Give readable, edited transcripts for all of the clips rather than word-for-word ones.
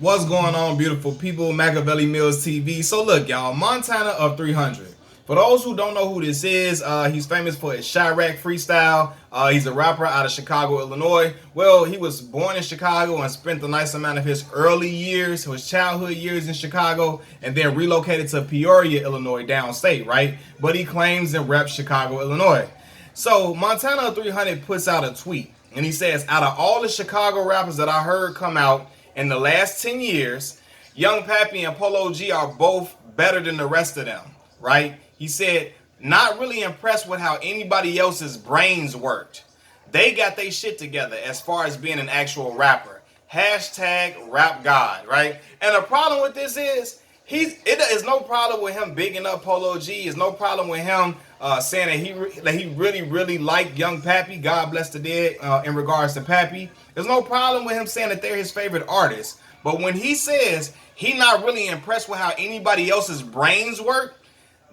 What's going on, beautiful people? Machiavelli Mills TV. So look, y'all, Montana of 300. For those who don't know who this is, he's famous for his Chirac freestyle. He's a rapper out of Chicago, Illinois. Well, he was born in Chicago and spent a nice amount of his early years, his childhood years in Chicago, and then relocated to Peoria, Illinois, downstate, right? But he claims and reps Chicago, Illinois. So Montana of 300 puts out a tweet, and he says, out of all the Chicago rappers that I heard come out in the last 10 years, Young Pappy and Polo G are both better than the rest of them, right? He said, not really impressed with how anybody else's brains worked. They got their shit together as far as being an actual rapper. Hashtag rap god, right? And the problem with this is, it is no problem with him bigging up Polo G. It's no problem with him saying that he really liked Young Pappy. God bless the dead in regards to Pappy. There's no problem with him saying that they're his favorite artists. But when he says he not really impressed with how anybody else's brains work,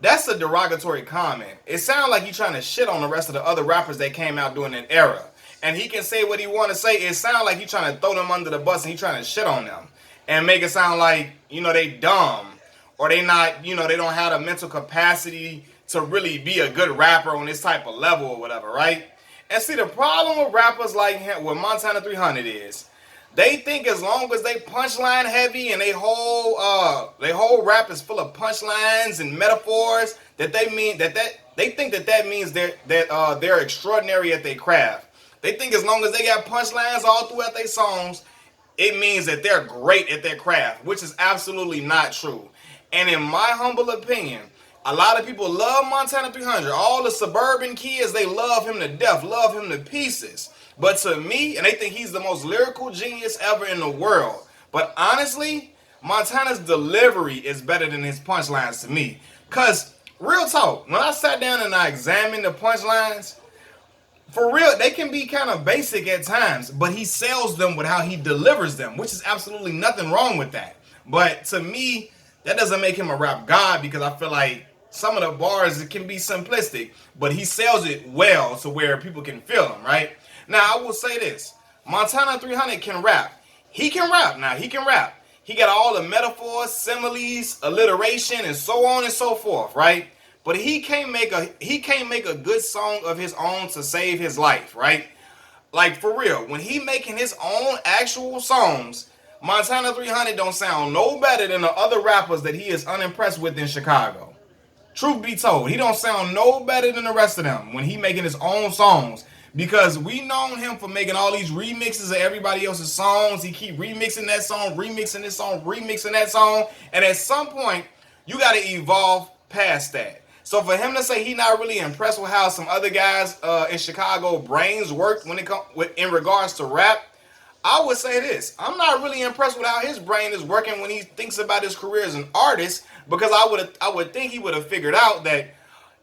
that's a derogatory comment. It sounds like he's trying to shit on the rest of the other rappers that came out during that era. And he can say what he want to say. It sounds like he's trying to throw them under the bus and he's trying to shit on them. And make it sound like, they dumb. Or they not, they don't have the mental capacity to really be a good rapper on this type of level or whatever, right? And see, the problem with rappers like him, with Montana 300 is, they think as long as they punchline heavy and they whole rap is full of punchlines and metaphors, that they think that means they're extraordinary at their craft. They think as long as they got punchlines all throughout their songs, it means that they're great at their craft, which is absolutely not true. And in my humble opinion, a lot of people love Montana 300. All the suburban kids, they love him to death, love him to pieces. But to me, and they think he's the most lyrical genius ever in the world. But honestly, Montana's delivery is better than his punchlines to me. Because, real talk, when I sat down and I examined the punchlines, for real, they can be kind of basic at times, but he sells them with how he delivers them, which is absolutely nothing wrong with that. But to me, that doesn't make him a rap god, because I feel like some of the bars, it can be simplistic, but he sells it well to where people can feel him, right? Now, I will say this. Montana 300 can rap. He can rap. Now, he can rap. He got all the metaphors, similes, alliteration, and so on and so forth, right? But he can't make a good song of his own to save his life, right? Like, for real, when he making his own actual songs, Montana 300 don't sound no better than the other rappers that he is unimpressed with in Chicago. Truth be told, he don't sound no better than the rest of them when he making his own songs. Because we known him for making all these remixes of everybody else's songs. He keep remixing that song, remixing this song, remixing that song. And at some point, you got to evolve past that. So for him to say he not really impressed with how some other guys in Chicago brains work when it in regards to rap, I would say this. I'm not really impressed with how his brain is working when he thinks about his career as an artist, because I would think he would have figured out that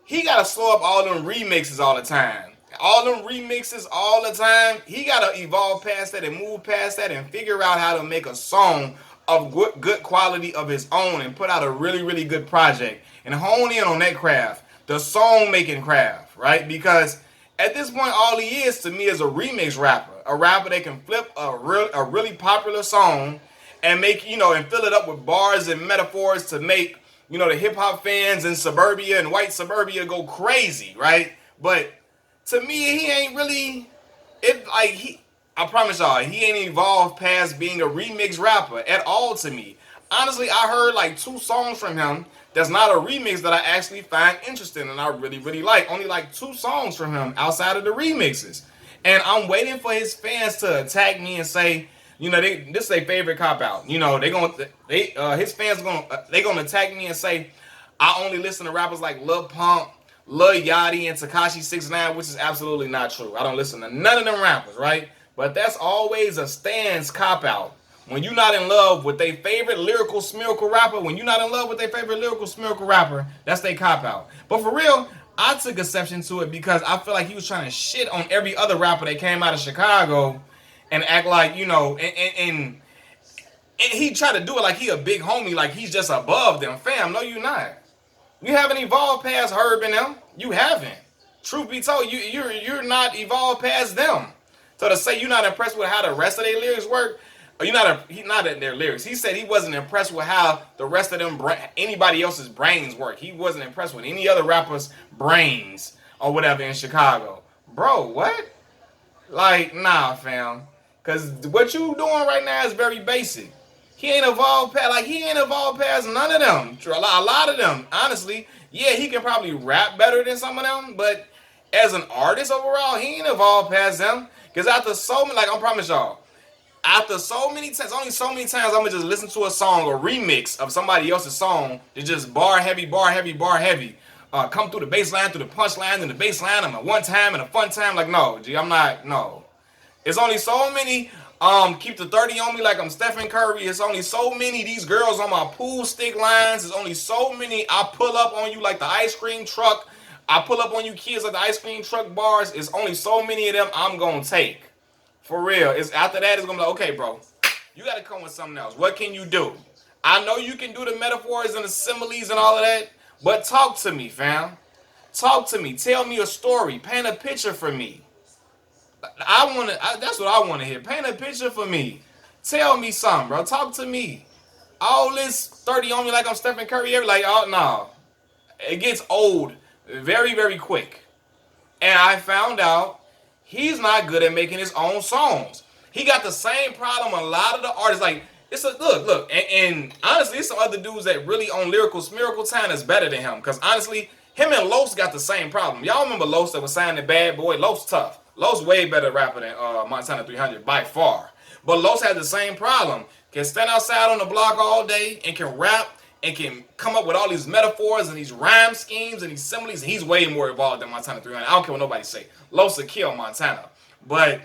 he got to slow up all them remixes all the time. All them remixes all the time. He got to evolve past that and move past that and figure out how to make a song of good quality of his own and put out a really good project and hone in on that craft, the song making craft, right? Because at this point, all he is to me is a remix rapper, a rapper that can flip a really popular song and make, and fill it up with bars and metaphors to make, the hip hop fans in suburbia and white suburbia go crazy, right? But to me, he ain't really, I promise y'all, he ain't evolved past being a remix rapper at all to me. Honestly, I heard like 2 songs from him that's not a remix that I actually find interesting and I really like. Only like 2 songs from him outside of the remixes. And I'm waiting for his fans to attack me and say, this is their favorite cop out. His fans gonna attack me and say, I only listen to rappers like Lil Pump, Lil Yachty, and Tekashi 6ix9ine, which is absolutely not true. I don't listen to none of them rappers, right? But that's always a stance cop-out. When you're not in love with their favorite lyrical smearcle rapper, that's their cop-out. But for real, I took exception to it because I feel like he was trying to shit on every other rapper that came out of Chicago and act like, and he tried to do it like he a big homie, like he's just above them. Fam, no, you're not. You haven't evolved past Herb and them. You haven't. Truth be told, you're not evolved past them. So to say you're not impressed with how the rest of their lyrics work, He's not in their lyrics. He said he wasn't impressed with how the rest of them, anybody else's brains work. He wasn't impressed with any other rappers' brains or whatever in Chicago. Bro, what? Like, nah, fam. Cause what you doing right now is very basic. He ain't evolved past none of them. A lot of them, honestly. Yeah, he can probably rap better than some of them, but as an artist overall, he ain't evolved past them. Cause after so many, like I promise y'all, after so many times, only so many times I'm gonna just listen to a song, a remix of somebody else's song that just bar heavy, bar heavy, bar heavy. Come through the bass line, through the punch line, and the bass line, and a one time and a fun time. Like, no, G, I'm not, no. It's only so many, keep the 30 on me like I'm Stephen Curry. It's only so many these girls on my pool stick lines. It's only so many I pull up on you like the ice cream truck. I pull up on you kids like the ice cream truck bars. It's only so many of them I'm gonna take. For real. It's after that it's gonna be like, okay, bro, you gotta come with something else. What can you do? I know you can do the metaphors and the similes and all of that, but talk to me, fam. Talk to me. Tell me a story. Paint a picture for me. That's what I wanna hear. Paint a picture for me. Tell me something, bro. Talk to me. All this 30 on me like I'm Stephen Curry, like, oh no. It gets old very, very quick. And I found out he's not good at making his own songs. He got the same problem a lot of the artists. Like, it's a look, and honestly, it's some other dudes that really on lyrical time is better than him. Cause honestly, him and Los got the same problem. Y'all remember Los that was signed to Bad Boy? Los tough. Los way better rapper than Montana 300 by far. But Los had the same problem. Can stand outside on the block all day and can rap and can come up with all these metaphors and these rhyme schemes and these similes. And he's way more evolved than Montana 300. I don't care what nobody say. Los will kill Montana. But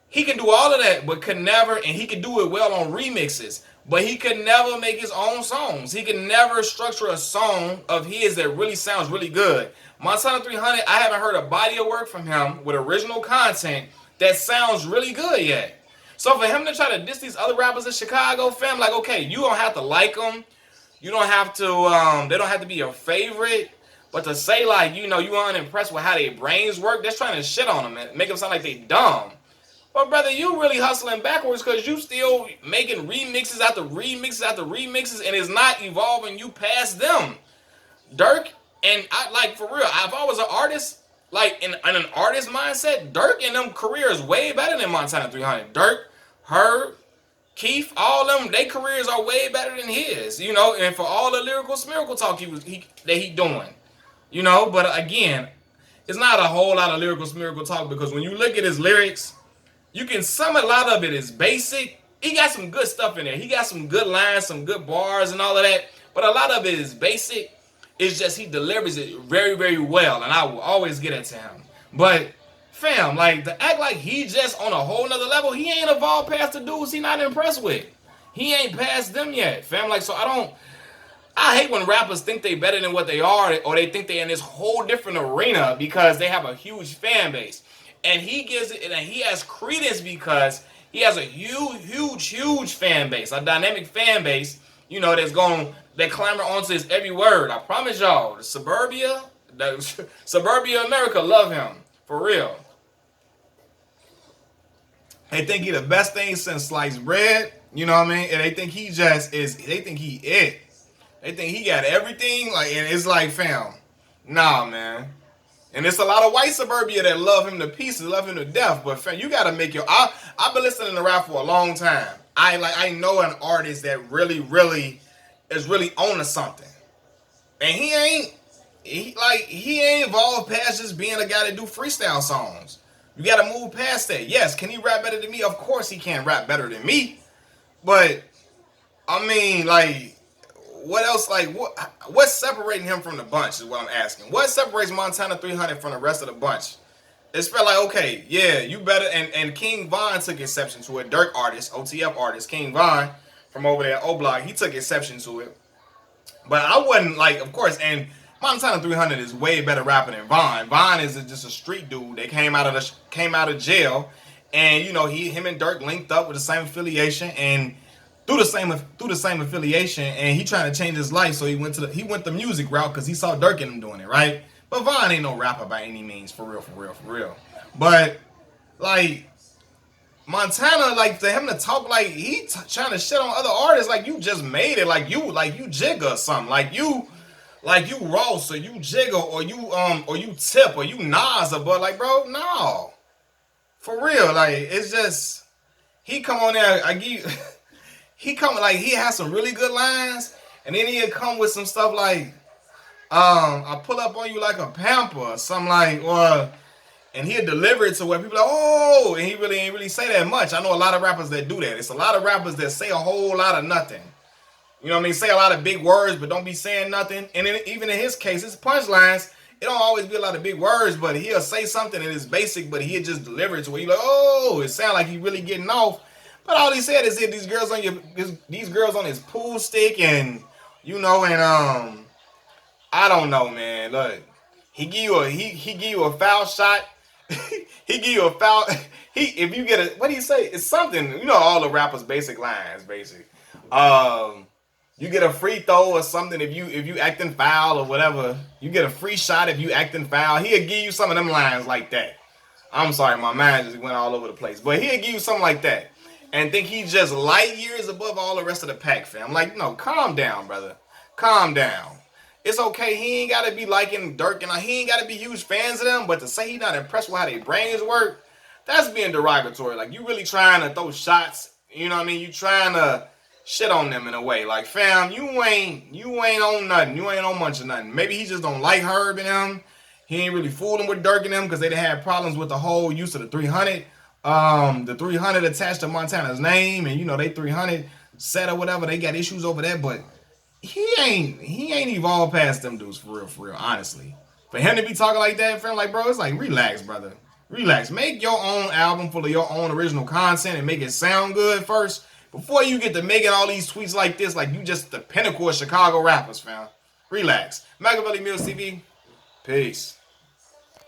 he can do all of that, but could never, and he can do it well on remixes, but he could never make his own songs. He can never structure a song of his that really sounds really good. Montana 300, I haven't heard a body of work from him with original content that sounds really good yet. So for him to try to diss these other rappers in Chicago, fam, like, okay, you don't have to like them. You don't have to, they don't have to be your favorite. But to say, like, you know, you aren't impressed with how their brains work, that's trying to shit on them and make them sound like they dumb. But, brother, you really hustling backwards because you still making remixes after remixes after remixes and it's not evolving you past them. Dirk, and I, like, for real, if I was an artist, like, in an artist mindset, Dirk and them careers way better than Montana 300. Dirk, Herb, Keith, all them, their careers are way better than his, you know, and for all the lyrical smearical talk that he doing, you know, but again, it's not a whole lot of lyrical smearical talk because when you look at his lyrics, you can sum a lot of it is basic. He got some good stuff in there. He got some good lines, some good bars and all of that, but a lot of it is basic. It's just he delivers it very, very well, and I will always get it to him. But fam, like, to act like he just on a whole nother level, he ain't evolved past the dudes he not impressed with. He ain't past them yet, fam. Like, so I hate when rappers think they better than what they are, or they think they in this whole different arena because they have a huge fan base. And he gives it, and he has credence because he has a huge fan base, a dynamic fan base, you know, that clamor onto his every word. I promise y'all, the Suburbia America love him, for real. They think he the best thing since sliced bread, you know what I mean? And they think he just is, they think he it. They think he got everything, like, and it's like, fam, nah, man. And it's a lot of white suburbia that love him to pieces, love him to death. But fam, you gotta make I've been listening to rap for a long time. I know an artist that really is really on to something. And he ain't evolved past just being a guy that do freestyle songs. You gotta move past that. Yes, can he rap better than me? Of course he can rap better than me. But I mean, like, what else? Like, what's separating him from the bunch is what I'm asking. What separates Montana 300 from the rest of the bunch? It's felt like, okay, yeah, you better. And King Von took exception to it. Dirk artist, OTF artist, King Von from over there at O-Block, he took exception to it. But I wasn't like, of course, and Montana 300 is way better rapper than Von. Von is just a street dude that came out of jail, and you know him and Dirk linked up with the same affiliation and through the same affiliation, and he trying to change his life, so he went the music route because he saw Dirk and him doing it, right? But Von ain't no rapper by any means, for real. But like Montana, like for him to talk like he trying to shit on other artists, like you just made it, like you Jigga or something, like you Ross or you Jigga or you Tip or you Nas, but like bro, no, for real, like it's just he come on there, I give he come like he has some really good lines, and then he'll come with some stuff like I pull up on you like a pamper or something like or. And he'll deliver it to where people are like, oh, and he really ain't really say that much. I know a lot of rappers that do that. It's a lot of rappers that say a whole lot of nothing. You know what I mean? Say a lot of big words, but don't be saying nothing. And even in his case, his punchlines, it don't always be a lot of big words, but he'll say something and it's basic, but he'll just deliver it to where you're like, oh, it sounds like he really getting off. But all he said is that these girls on his pool stick and, you know, and I don't know, man. Look, he give you a foul shot. He give you a foul. If you get a, what do you say? It's something. You know all the rappers' basic lines, basic. You get a free throw or something if you acting foul or whatever. You get a free shot if you acting foul. He'll give you some of them lines like that. I'm sorry, my mind just went all over the place. But he'll give you something like that, and think he's just light years above all the rest of the pack, fam. Like, no, calm down, brother. Calm down. It's okay. He ain't got to be liking Dirk and he ain't got to be huge fans of them. But to say he's not impressed with how their brains work, that's being derogatory. Like, you really trying to throw shots. You know what I mean? You trying to shit on them in a way. Like, fam, you ain't on nothing. You ain't on much of nothing. Maybe he just don't like Herb and them. He ain't really fooling with Dirk and them because they done had problems with the whole use of the 300. The 300 attached to Montana's name. And, you know, they 300 set or whatever. They got issues over that. But he ain't evolved past them dudes for real, honestly. For him to be talking like that, fam, like, bro, it's like, relax, brother. Relax. Make your own album full of your own original content and make it sound good first before you get to making all these tweets like this, like you just the pinnacle of Chicago rappers, fam. Relax. Machiavelli Mills TV. Peace.